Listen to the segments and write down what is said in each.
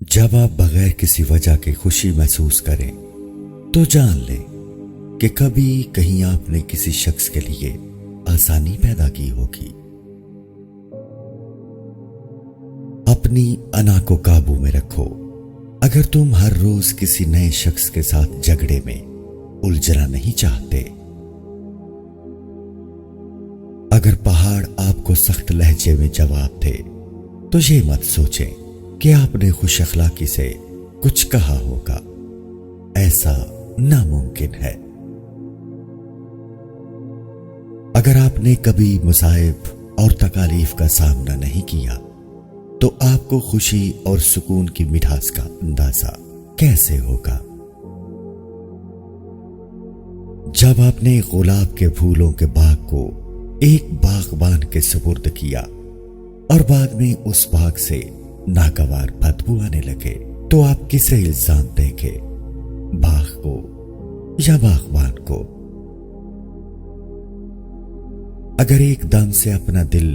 جب آپ بغیر کسی وجہ کے خوشی محسوس کریں تو جان لیں کہ کبھی کہیں آپ نے کسی شخص کے لیے آسانی پیدا کی ہوگی۔ اپنی انا کو قابو میں رکھو۔ اگر تم ہر روز کسی نئے شخص کے ساتھ جھگڑے میں الجھنا نہیں چاہتے، اگر پہاڑ آپ کو سخت لہجے میں جواب دے تو یہ مت سوچیں کہ آپ نے خوش اخلاقی سے کچھ کہا ہوگا، ایسا ناممکن ہے۔ اگر آپ نے کبھی مصائب اور تکالیف کا سامنا نہیں کیا تو آپ کو خوشی اور سکون کی مٹھاس کا اندازہ کیسے ہوگا؟ جب آپ نے گلاب کے پھولوں کے باغ کو ایک باغبان کے سپرد کیا اور بعد میں اس باغ سے ناگوار بدبو آنے لگے تو آپ کسے الزام دیں گے، باغ کو یا باغبان کو؟ اگر ایک دم سے اپنا دل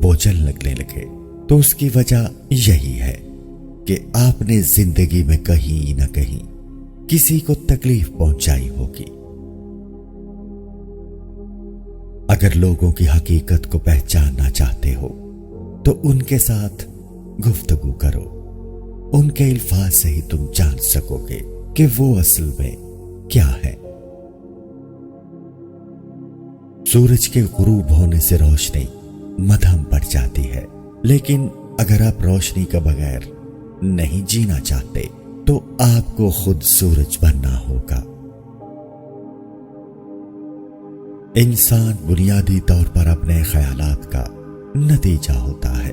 بوجھل لگنے لگے تو اس کی وجہ یہی ہے کہ آپ نے زندگی میں کہیں نہ کہیں کسی کو تکلیف پہنچائی ہوگی۔ اگر لوگوں کی حقیقت کو پہچاننا چاہتے ہو تو ان کے ساتھ گفتگو کرو، ان کے الفاظ سے ہی تم جان سکو گے کہ وہ اصل میں کیا ہے۔ سورج کے غروب ہونے سے روشنی مدھم پڑ جاتی ہے، لیکن اگر آپ روشنی کا بغیر نہیں جینا چاہتے تو آپ کو خود سورج بننا ہوگا۔ انسان بنیادی طور پر اپنے خیالات کا نتیجہ ہوتا ہے،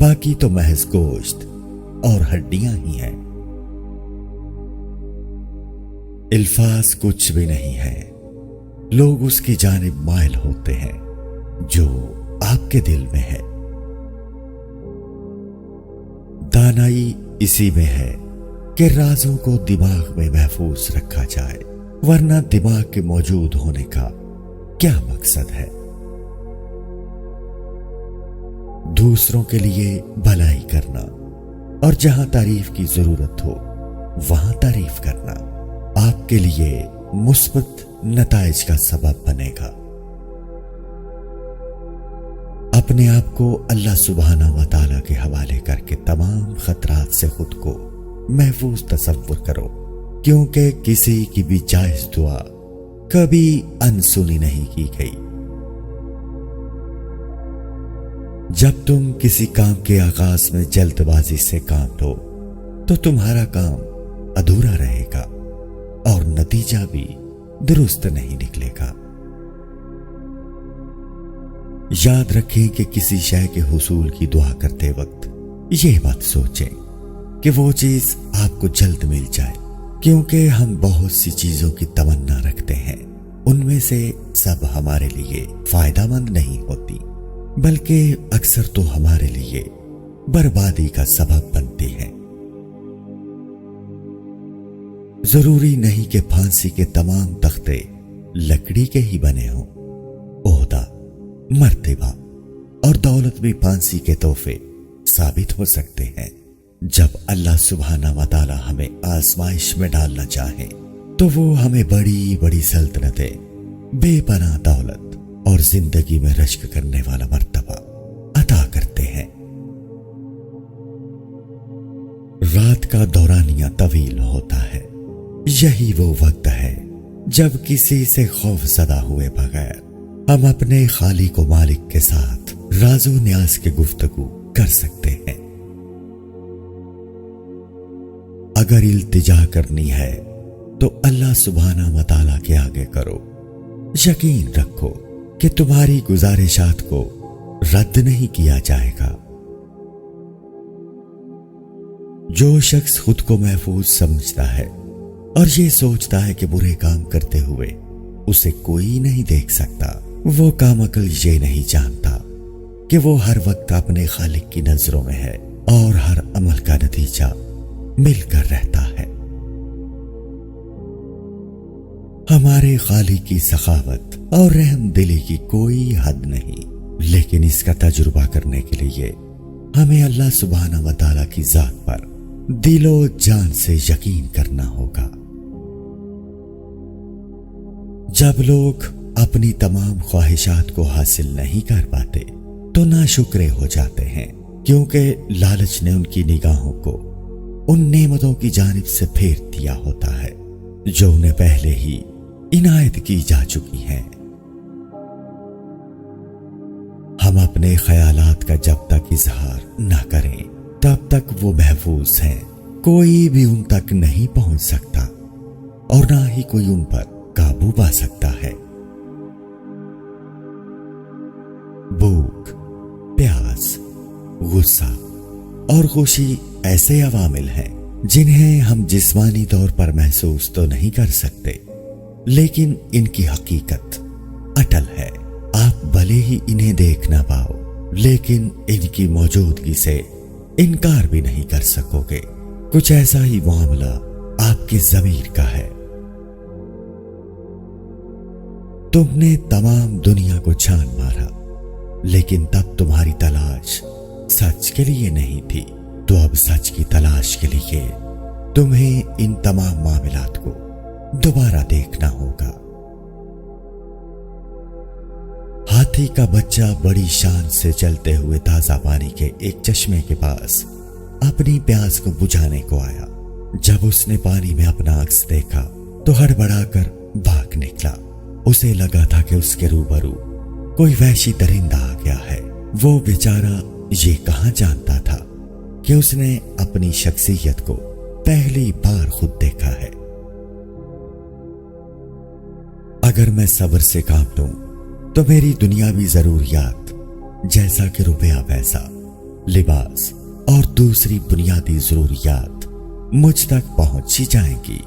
باقی تو محض گوشت اور ہڈیاں ہی ہیں۔ الفاظ کچھ بھی نہیں ہے، لوگ اس کی جانب مائل ہوتے ہیں جو آپ کے دل میں ہے۔ دانائی اسی میں ہے کہ رازوں کو دماغ میں محفوظ رکھا جائے، ورنہ دماغ کے موجود ہونے کا کیا مقصد ہے؟ دوسروں کے لیے بھلائی کرنا اور جہاں تعریف کی ضرورت ہو وہاں تعریف کرنا آپ کے لیے مثبت نتائج کا سبب بنے گا۔ اپنے آپ کو اللہ سبحانہ و تعالیٰ کے حوالے کر کے تمام خطرات سے خود کو محفوظ تصور کرو، کیونکہ کسی کی بھی جائز دعا کبھی انسنی نہیں کی گئی۔ جب تم کسی کام کے آغاز میں جلد بازی سے کام لو تو تمہارا کام ادھورا رہے گا اور نتیجہ بھی درست نہیں نکلے گا۔ یاد رکھیں کہ کسی شے کے حصول کی دعا کرتے وقت یہ مت سوچیں کہ وہ چیز آپ کو جلد مل جائے، کیونکہ ہم بہت سی چیزوں کی تمنا رکھتے ہیں، ان میں سے سب ہمارے لیے فائدہ مند نہیں ہوتی، بلکہ اکثر تو ہمارے لیے بربادی کا سبب بنتی ہیں۔ ضروری نہیں کہ پھانسی کے تمام تختے لکڑی کے ہی بنے ہوں، عہدہ، مرتبہ اور دولت بھی پھانسی کے تحفے ثابت ہو سکتے ہیں۔ جب اللہ سبحانہ و تعالی ہمیں آزمائش میں ڈالنا چاہے تو وہ ہمیں بڑی بڑی سلطنتیں، بے پناہ دولت اور زندگی میں رشک کرنے والا مرتبہ عطا کرتے ہیں۔ رات کا دورانیہ طویل ہوتا ہے، یہی وہ وقت ہے جب کسی سے خوف زدہ ہوئے بغیر ہم اپنے خالق و مالک کے ساتھ راز و نیاز کی گفتگو کر سکتے ہیں۔ اگر التجا کرنی ہے تو اللہ سبحانہ و تعالیٰ کے آگے کرو، یقین رکھو کہ تمہاری گزارشات کو رد نہیں کیا جائے گا۔ جو شخص خود کو محفوظ سمجھتا ہے اور یہ سوچتا ہے کہ برے کام کرتے ہوئے اسے کوئی نہیں دیکھ سکتا، وہ کام عقل یہ نہیں جانتا کہ وہ ہر وقت اپنے خالق کی نظروں میں ہے اور ہر عمل کا نتیجہ مل کر رہتا ہے۔ ہمارے خالق کی سخاوت اور رحم دلی کی کوئی حد نہیں، لیکن اس کا تجربہ کرنے کے لیے ہمیں اللہ سبحانہ و تعالیٰ کی ذات پر دل و جان سے یقین کرنا ہوگا۔ جب لوگ اپنی تمام خواہشات کو حاصل نہیں کر پاتے تو ناشکرے ہو جاتے ہیں، کیونکہ لالچ نے ان کی نگاہوں کو ان نعمتوں کی جانب سے پھیر دیا ہوتا ہے جو انہیں پہلے ہی عنایت کی جا چکی ہیں۔ ہم اپنے خیالات کا جب تک اظہار نہ کریں تب تک وہ محفوظ ہیں، کوئی بھی ان تک نہیں پہنچ سکتا اور نہ ہی کوئی ان پر قابو پا سکتا ہے۔ بھوک، پیاس، غصہ اور خوشی ایسے عوامل ہیں جنہیں ہم جسمانی طور پر محسوس تو نہیں کر سکتے، لیکن ان کی حقیقت اٹل ہے۔ آپ بھلے ہی انہیں دیکھ نہ پاؤ، لیکن ان کی موجودگی سے انکار بھی نہیں کر سکو گے۔ کچھ ایسا ہی معاملہ آپ کی ضمیر کا ہے۔ تم نے تمام دنیا کو چھان مارا، لیکن تب تمہاری تلاش سچ کے لیے نہیں تھی، تو اب سچ کی تلاش کے لیے تمہیں ان تمام معاملات کو دوبارہ دیکھنا ہوگا۔ ہاتھی کا بچہ بڑی شان سے چلتے ہوئے تازہ پانی کے ایک چشمے کے پاس اپنی پیاس کو بجھانے کو آیا۔ جب اس نے پانی میں اپنا عکس دیکھا تو ہڑبڑا کر بھاگ نکلا۔ اسے لگا تھا کہ اس کے روبرو کوئی وحشی درندہ آ گیا ہے۔ وہ بیچارہ یہ کہاں جانتا تھا کہ اس نے اپنی شخصیت کو پہلی بار خود دیکھا ہے۔ اگر میں صبر سے کام لوں تو میری دنیاوی ضروریات جیسا کہ روپیہ پیسہ، لباس اور دوسری بنیادی ضروریات مجھ تک پہنچ ہی جائیں گی۔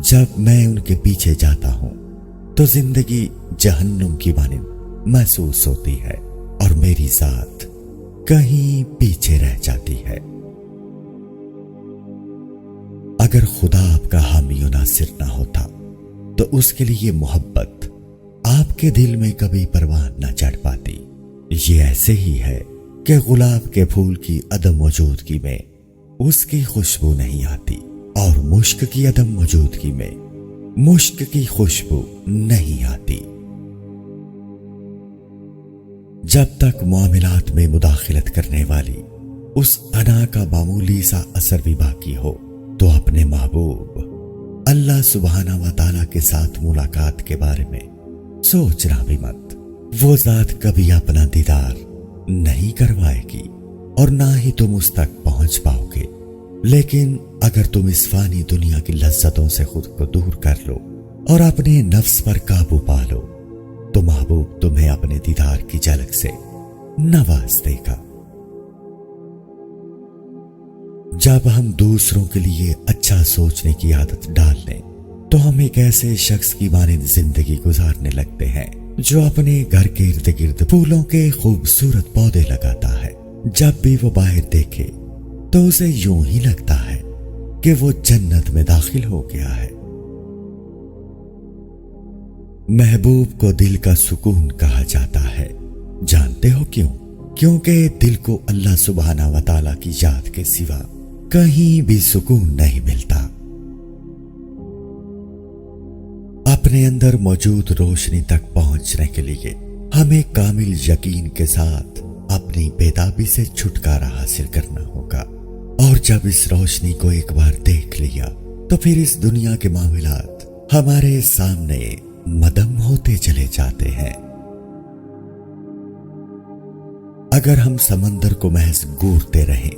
جب میں ان کے پیچھے جاتا ہوں تو زندگی جہنم کی مانند محسوس ہوتی ہے اور میری ذات کہیں پیچھے رہ جاتی ہے۔ اگر خدا آپ کا حامی و ناصر نہ ہوتا تو اس کے لیے محبت آپ کے دل میں کبھی پروان نہ چڑھ پاتی۔ یہ ایسے ہی ہے کہ گلاب کے پھول کی عدم موجودگی میں اس کی خوشبو نہیں آتی، اور مشک کی عدم موجودگی میں مشک کی خوشبو نہیں آتی۔ جب تک معاملات میں مداخلت کرنے والی اس انا کا معمولی سا اثر بھی باقی ہو تو اپنے محبوب اللہ سبحانہ و تعالیٰ کے ساتھ ملاقات کے بارے میں سوچنا بھی مت۔ وہ ذات کبھی اپنا دیدار نہیں کروائے گی اور نہ ہی تم اس تک پہنچ پاؤ گے، لیکن اگر تم اس فانی دنیا کی لذتوں سے خود کو دور کر لو اور اپنے نفس پر قابو پا لو تو محبوب تمہیں اپنے دیدار کی جھلک سے نواز دے گا۔ جب ہم دوسروں کے لیے اچھا سوچنے کی عادت ڈال لیں تو ہم ایک ایسے شخص کی مانند زندگی گزارنے لگتے ہیں جو اپنے گھر کے ارد گرد پھولوں کے خوبصورت پودے لگاتا ہے۔ جب بھی وہ باہر دیکھے تو اسے یوں ہی لگتا ہے کہ وہ جنت میں داخل ہو گیا ہے۔ محبوب کو دل کا سکون کہا جاتا ہے، جانتے ہو کیوں؟ کیونکہ دل کو اللہ سبحانہ و تعالیٰ کی یاد کے سوا کہیں بھی سکون نہیں ملتا۔ اپنے اندر موجود روشنی تک پہنچنے کے لیے ہمیں کامل یقین کے ساتھ اپنی بیتابی سے چھٹکارا حاصل کرنا ہوگا، اور جب اس روشنی کو ایک بار دیکھ لیا تو پھر اس دنیا کے معاملات ہمارے سامنے مدم ہوتے چلے جاتے ہیں۔ اگر ہم سمندر کو محض گورتے رہیں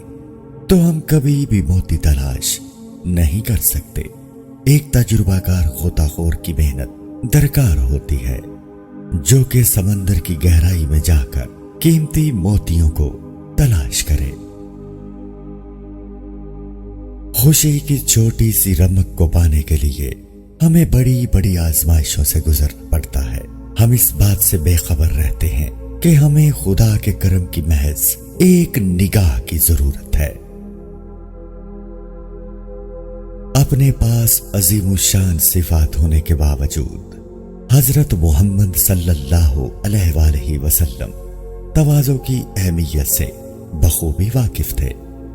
تو ہم کبھی بھی موتی تلاش نہیں کر سکتے۔ ایک تجربہ کار غوطہ خور کی محنت درکار ہوتی ہے جو کہ سمندر کی گہرائی میں جا کر قیمتی موتیوں کو تلاش کرے۔ خوشی کی چھوٹی سی رمق کو پانے کے لیے ہمیں بڑی بڑی آزمائشوں سے گزرنا پڑتا ہے۔ ہم اس بات سے بے خبر رہتے ہیں کہ ہمیں خدا کے کرم کی محض ایک نگاہ کی ضرورت ہے۔ اپنے پاس عظیم الشان صفات ہونے کے باوجود حضرت محمد صلی اللہ علیہ وآلہ وسلم تواضع کی اہمیت سے بخوبی واقف تھے۔